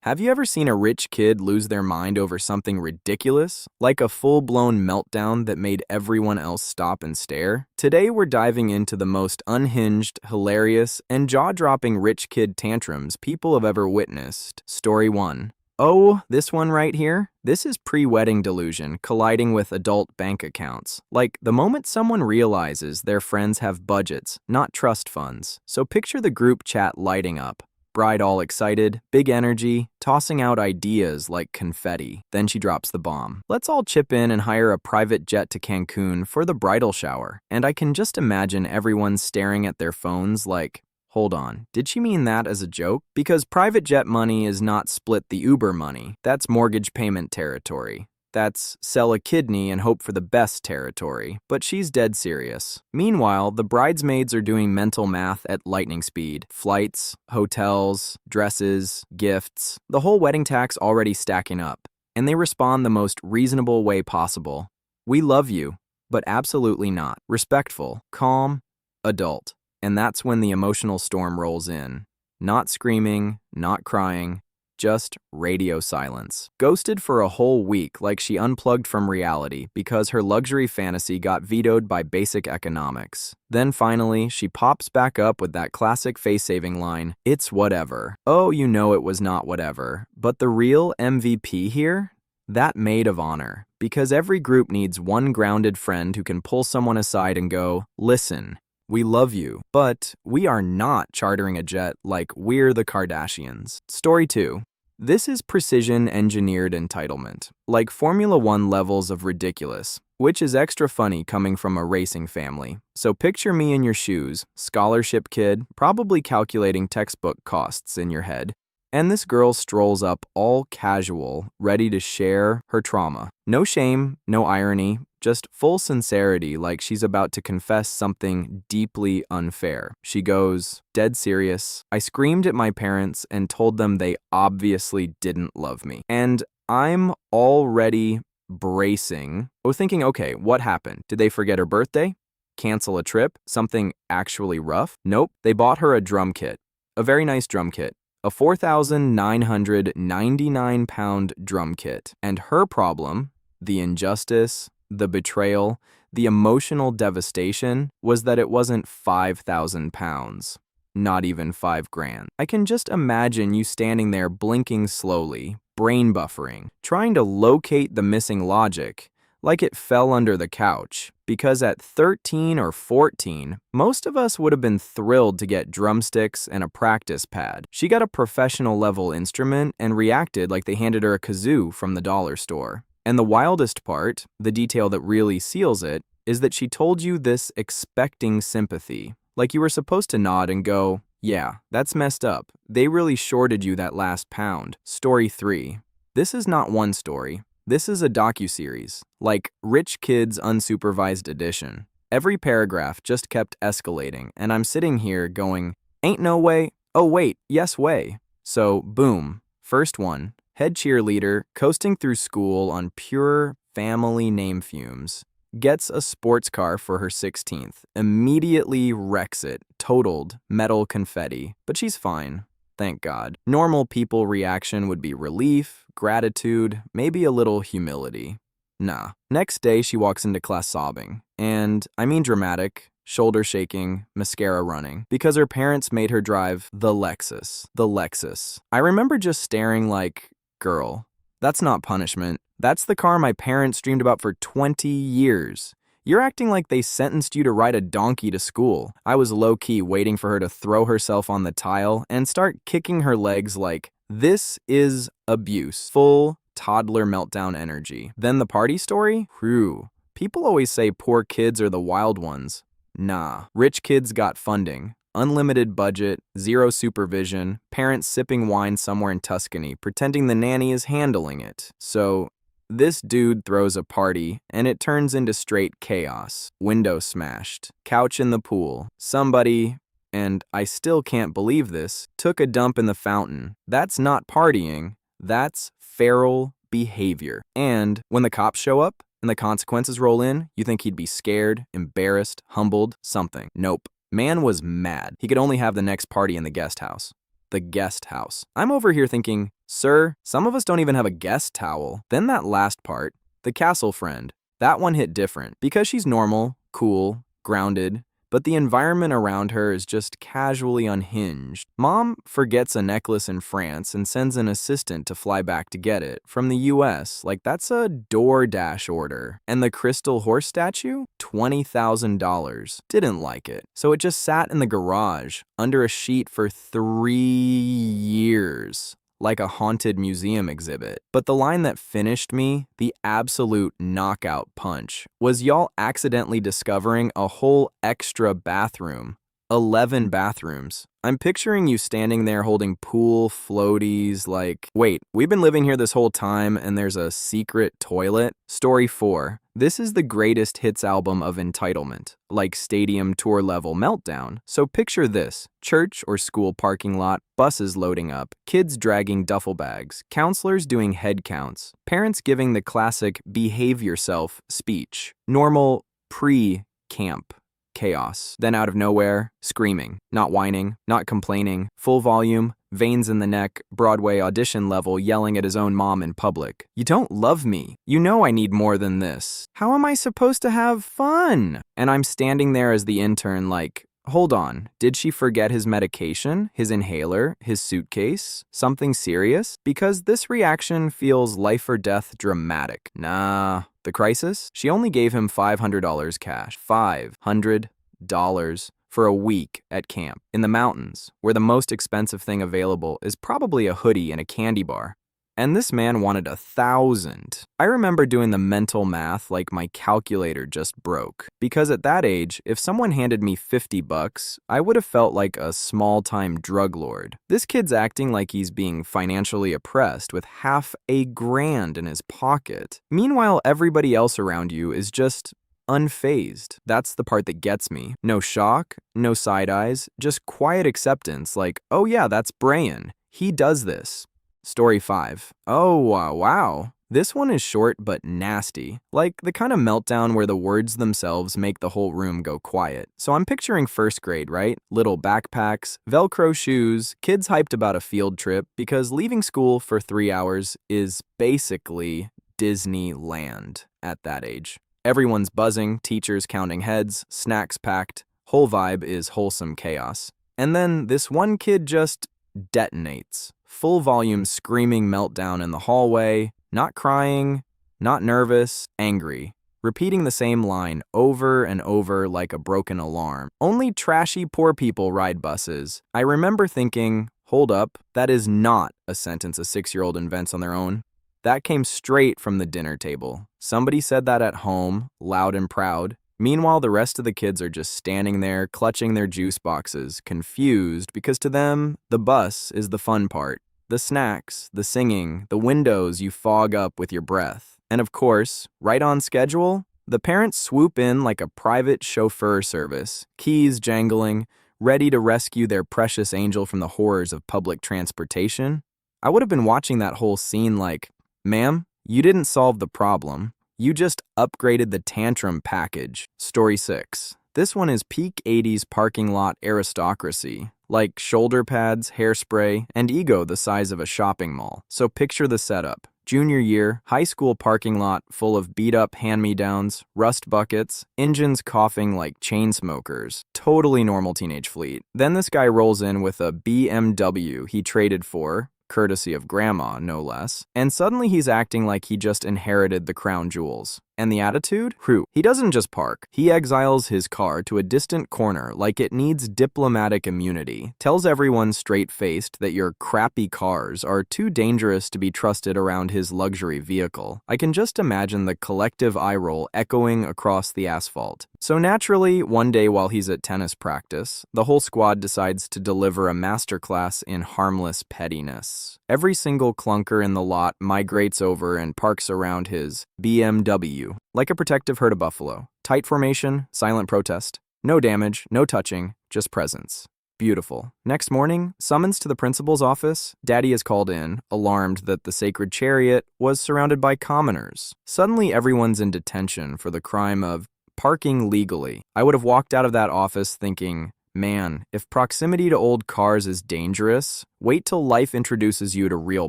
Have you ever seen a rich kid lose their mind over something ridiculous? Like a full-blown meltdown that made everyone else stop and stare? Today we're diving into the most unhinged, hilarious, and jaw-dropping rich kid tantrums people have ever witnessed. Story 1. Oh, this one right here? This is pre-wedding delusion colliding with adult bank accounts. Like, the moment someone realizes their friends have budgets, not trust funds. So picture the group chat lighting up. Bride all excited, big energy, tossing out ideas like confetti. Then she drops the bomb. Let's all chip in and hire a private jet to Cancun for the bridal shower. And I can just imagine everyone staring at their phones like, hold on, did she mean that as a joke? Because private jet money is not split the Uber money. That's mortgage payment territory. That's sell a kidney and hope for the best territory. But she's dead serious. Meanwhile, the bridesmaids are doing mental math at lightning speed. Flights, hotels, dresses, gifts. The whole wedding tax already stacking up. And they respond the most reasonable way possible. We love you, but absolutely not. Respectful, calm, adult. And that's when the emotional storm rolls in. Not screaming, not crying, just radio silence. Ghosted for a whole week like she unplugged from reality because her luxury fantasy got vetoed by basic economics. Then finally, she pops back up with that classic face-saving line, "It's whatever." Oh, you know it was not whatever. But the real MVP here? That maid of honor. Because every group needs one grounded friend who can pull someone aside and go, "Listen, we love you, but we are not chartering a jet like we're the Kardashians." Story 2. This is precision-engineered entitlement, like Formula One levels of ridiculous, which is extra funny coming from a racing family. So picture me in your shoes, scholarship kid, probably calculating textbook costs in your head, and this girl strolls up all casual, ready to share her trauma. No shame, no irony, just full sincerity like she's about to confess something deeply unfair. She goes, dead serious, "I screamed at my parents and told them they obviously didn't love me." And I'm already bracing. Thinking, okay, what happened? Did they forget her birthday? Cancel a trip? Something actually rough? Nope, they bought her a drum kit. A very nice drum kit. A 4,999-pound drum kit. And her problem, the injustice, the betrayal, the emotional devastation, was that it wasn't 5,000 pounds. Not even 5 grand. I can just imagine you standing there blinking slowly, brain buffering, trying to locate the missing logic, like it fell under the couch. Because at 13 or 14, most of us would have been thrilled to get drumsticks and a practice pad. She got a professional level instrument and reacted like they handed her a kazoo from the dollar store. And the wildest part, the detail that really seals it, is that she told you this expecting sympathy. Like you were supposed to nod and go, yeah, that's messed up. They really shorted you that last pound. Story 3. This is not one story. This is a docuseries, like Rich Kids Unsupervised Edition. Every paragraph just kept escalating, and I'm sitting here going, ain't no way, oh wait, yes way. So, boom, first one, head cheerleader, coasting through school on pure family name fumes, gets a sports car for her 16th, immediately wrecks it, totaled, metal confetti, but she's fine. Thank God. Normal people reaction would be relief, gratitude, maybe a little humility. Nah. Next day, she walks into class sobbing. And I mean dramatic, shoulder shaking, mascara running, because her parents made her drive the Lexus. The Lexus. I remember just staring like, girl, that's not punishment. That's the car my parents dreamed about for 20 years. You're acting like they sentenced you to ride a donkey to school. I was low-key waiting for her to throw herself on the tile and start kicking her legs like, this is abuse. Full toddler meltdown energy. Then the party story? Whew. People always say poor kids are the wild ones. Nah. Rich kids got funding. Unlimited budget, zero supervision, parents sipping wine somewhere in Tuscany, pretending the nanny is handling it. So, this dude throws a party, and it turns into straight chaos. Window smashed. Couch in the pool. Somebody, and I still can't believe this, took a dump in the fountain. That's not partying. That's feral behavior. And when the cops show up and the consequences roll in, you think he'd be scared, embarrassed, humbled, something. Nope. Man was mad. He could only have the next party in the guest house. The guest house. I'm over here thinking, Sir, some of us don't even have a guest towel. Then that last part, the castle friend. That one hit different because she's normal, cool, grounded, but the environment around her is just casually unhinged. Mom forgets a necklace in France and sends an assistant to fly back to get it from the US. Like, that's a DoorDash order. And the crystal horse statue? $20,000. Didn't like it. So it just sat in the garage under a sheet for 3 years. Like a haunted museum exhibit. But the line that finished me, the absolute knockout punch, was y'all accidentally discovering a whole extra bathroom. 11 bathrooms. I'm picturing you standing there holding pool floaties like, wait, we've been living here this whole time and there's a secret toilet? Story 4. This is the greatest hits album of entitlement, like stadium tour level meltdown. So picture this: church or school parking lot, buses loading up, kids dragging duffel bags, counselors doing head counts, parents giving the classic behave yourself speech, normal pre-camp chaos. Then out of nowhere, screaming, not whining, not complaining, full volume, veins in the neck, Broadway audition level, yelling at his own mom in public. You don't love me. You know I need more than this. How am I supposed to have fun? And I'm standing there as the intern like, hold on, did she forget his medication, his inhaler, his suitcase? Something serious? Because this reaction feels life or death dramatic. Nah. The crisis? She only gave him $500 cash. $500 for a week at camp in the mountains, where the most expensive thing available is probably a hoodie and a candy bar. And this man wanted 1,000. I remember doing the mental math like my calculator just broke. Because at that age, if someone handed me $50, I would have felt like a small-time drug lord. This kid's acting like he's being financially oppressed with $500,000 in his pocket. Meanwhile, everybody else around you is just unfazed. That's the part that gets me. No shock, no side eyes, just quiet acceptance like, oh yeah, that's Brian. He does this. Story 5. Oh, wow. This one is short but nasty. Like the kind of meltdown where the words themselves make the whole room go quiet. So I'm picturing first grade, right? Little backpacks, Velcro shoes, kids hyped about a field trip because leaving school for 3 hours is basically Disneyland at that age. Everyone's buzzing, teachers counting heads, snacks packed. Whole vibe is wholesome chaos. And then this one kid just detonates. Full volume screaming meltdown in the hallway, not crying, not nervous, angry, repeating the same line over and over like a broken alarm. Only trashy poor people ride buses. I remember thinking, hold up, that is not a sentence a 6-year-old invents on their own. That came straight from the dinner table. Somebody said that at home, loud and proud. Meanwhile, the rest of the kids are just standing there, clutching their juice boxes, confused because to them, the bus is the fun part. The snacks, the singing, the windows you fog up with your breath. And of course, right on schedule, the parents swoop in like a private chauffeur service, keys jangling, ready to rescue their precious angel from the horrors of public transportation. I would have been watching that whole scene like, ma'am, you didn't solve the problem. You just upgraded the tantrum package. Story 6. This one is peak 80s parking lot aristocracy, like shoulder pads, hairspray, and ego the size of a shopping mall. So picture the setup. Junior year, high school parking lot full of beat-up hand-me-downs, rust buckets, engines coughing like chain smokers. Totally normal teenage fleet. Then this guy rolls in with a BMW he traded for, courtesy of grandma, no less, and suddenly he's acting like he just inherited the crown jewels. And the attitude? He doesn't just park. He exiles his car to a distant corner like it needs diplomatic immunity, tells everyone straight-faced that your crappy cars are too dangerous to be trusted around his luxury vehicle. I can just imagine the collective eye roll echoing across the asphalt. So naturally, one day while he's at tennis practice, the whole squad decides to deliver a masterclass in harmless pettiness. Every single clunker in the lot migrates over and parks around his BMW, like a protective herd of buffalo. Tight formation, silent protest. No damage, no touching, just presence. Beautiful. Next morning, summons to the principal's office. Daddy is called in, alarmed that the sacred chariot was surrounded by commoners. Suddenly, everyone's in detention for the crime of parking legally. I would have walked out of that office thinking, Man, if proximity to old cars is dangerous, wait till life introduces you to real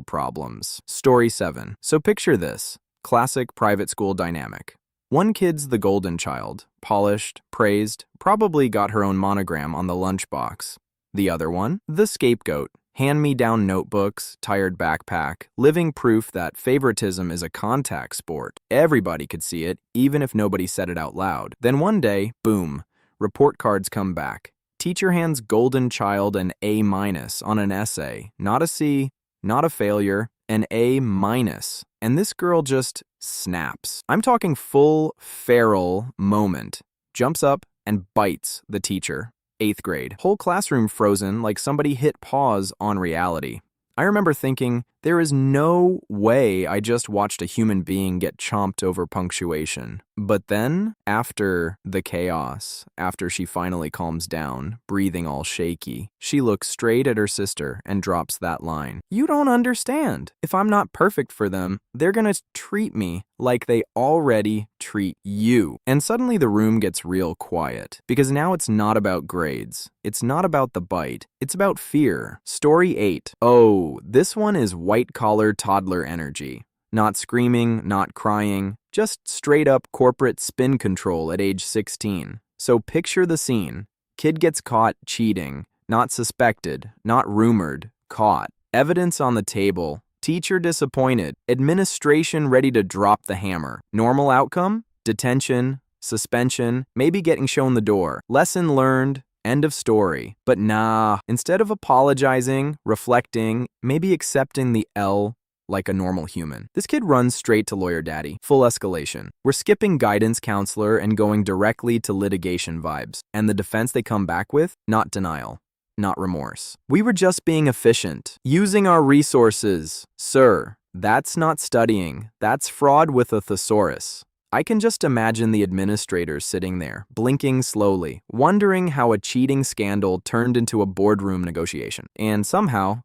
problems. Story 7. So picture this. Classic private school dynamic. One kid's the golden child, polished, praised, probably got her own monogram on the lunchbox. The other one, the scapegoat, hand-me-down notebooks, tired backpack, living proof that favoritism is a contact sport. Everybody could see it, even if nobody said it out loud. Then one day, boom, report cards come back. Teacher hands golden child an A- on an essay. Not a C, not a failure, an A-. And this girl just snaps. I'm talking full feral moment. Jumps up and bites the teacher. 8th grade. Whole classroom frozen like somebody hit pause on reality. I remember thinking, there is no way I just watched a human being get chomped over punctuation. But then, after the chaos, after she finally calms down, breathing all shaky, she looks straight at her sister and drops that line. You don't understand. If I'm not perfect for them, they're gonna treat me like they already treat you. And suddenly the room gets real quiet, because now it's not about grades. It's not about the bite. It's about fear. Story 8. Oh, this one is white-collar toddler energy. Not screaming, not crying, just straight-up corporate spin control at age 16. So picture the scene. Kid gets caught cheating. Not suspected, not rumored, caught. Evidence on the table. Teacher disappointed. Administration ready to drop the hammer. Normal outcome? Detention, suspension, maybe getting shown the door. Lesson learned. End of story. But nah, instead of apologizing, reflecting, maybe accepting the L like a normal human, this kid runs straight to lawyer daddy. Full escalation. We're skipping guidance counselor and going directly to litigation vibes. And the defense they come back with? Not denial. Not remorse. We were just being efficient. Using our resources. Sir, that's not studying. That's fraud with a thesaurus. I can just imagine the administrators sitting there, blinking slowly, wondering how a cheating scandal turned into a boardroom negotiation. And somehow,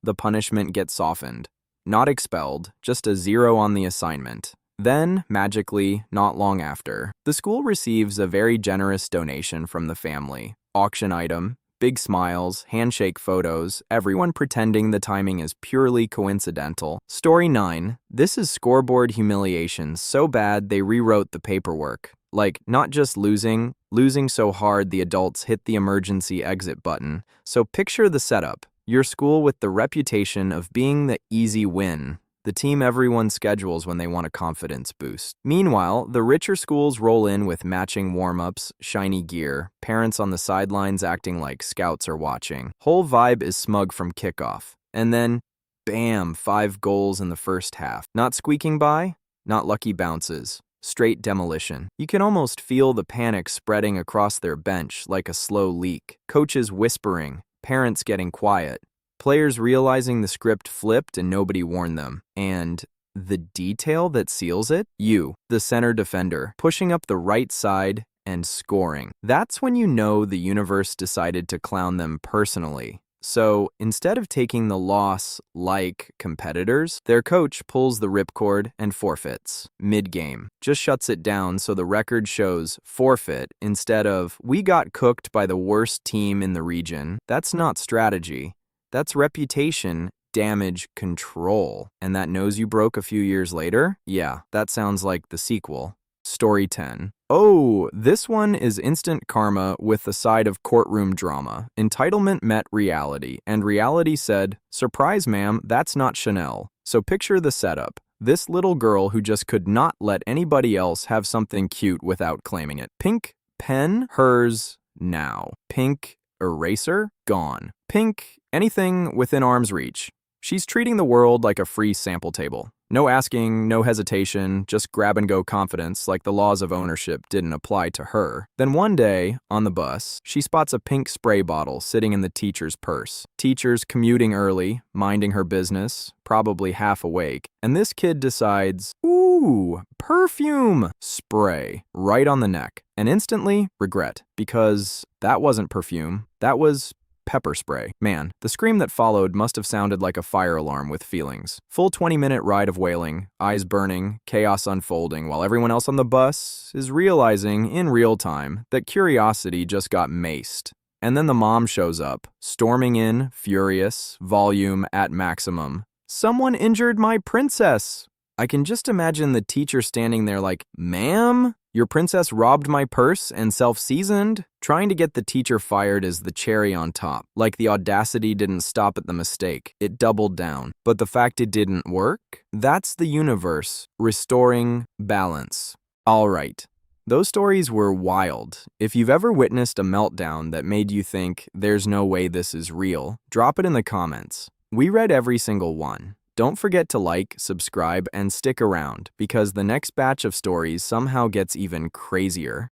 the punishment gets softened. Not expelled, just a 0 on the assignment. Then, magically, not long after, the school receives a very generous donation from the family. Auction item, big smiles, handshake photos, everyone pretending the timing is purely coincidental. Story 9. This is scoreboard humiliation so bad they rewrote the paperwork. Like, not just losing so hard the adults hit the emergency exit button. So picture the setup. Your school with the reputation of being the easy win. The team everyone schedules when they want a confidence boost. Meanwhile, the richer schools roll in with matching warm-ups, shiny gear, parents on the sidelines acting like scouts are watching. Whole vibe is smug from kickoff. And then, bam, 5 goals in the first half. Not squeaking by, not lucky bounces. Straight demolition. You can almost feel the panic spreading across their bench like a slow leak. Coaches whispering, parents getting quiet. Players realizing the script flipped and nobody warned them. And the detail that seals it? You, the center defender, pushing up the right side and scoring. That's when you know the universe decided to clown them personally. So instead of taking the loss like competitors, their coach pulls the ripcord and forfeits. Mid-game. Just shuts it down so the record shows forfeit instead of we got cooked by the worst team in the region. That's not strategy. That's reputation, damage, control. And that nose you broke a few years later? Yeah, that sounds like the sequel. Story 10. Oh, this one is instant karma with a side of courtroom drama. Entitlement met reality, and reality said, surprise ma'am, that's not Chanel. So picture the setup. This little girl who just could not let anybody else have something cute without claiming it. Pink pen, hers now. Pink eraser, gone. Pink, anything within arm's reach. She's treating the world like a free sample table. No asking, no hesitation, just grab-and-go confidence like the laws of ownership didn't apply to her. Then one day, on the bus, she spots a pink spray bottle sitting in the teacher's purse. Teacher's commuting early, minding her business, probably half awake, and this kid decides, ooh, perfume! Spray, right on the neck. And instantly, regret, because that wasn't perfume, that was pepper spray. Man, the scream that followed must have sounded like a fire alarm with feelings. Full 20-minute ride of wailing, eyes burning, chaos unfolding, while everyone else on the bus is realizing in real time that curiosity just got maced. And then the mom shows up, storming in, furious, volume at maximum. "Someone injured my princess!" I can just imagine the teacher standing there like, "Ma'am, your princess robbed my purse and self-seasoned." Trying to get the teacher fired is the cherry on top. Like the audacity didn't stop at the mistake, it doubled down. But the fact it didn't work? That's the universe, restoring balance. All right. Those stories were wild. If you've ever witnessed a meltdown that made you think, "There's no way this is real," drop it in the comments. We read every single one. Don't forget to like, subscribe, and stick around, because the next batch of stories somehow gets even crazier.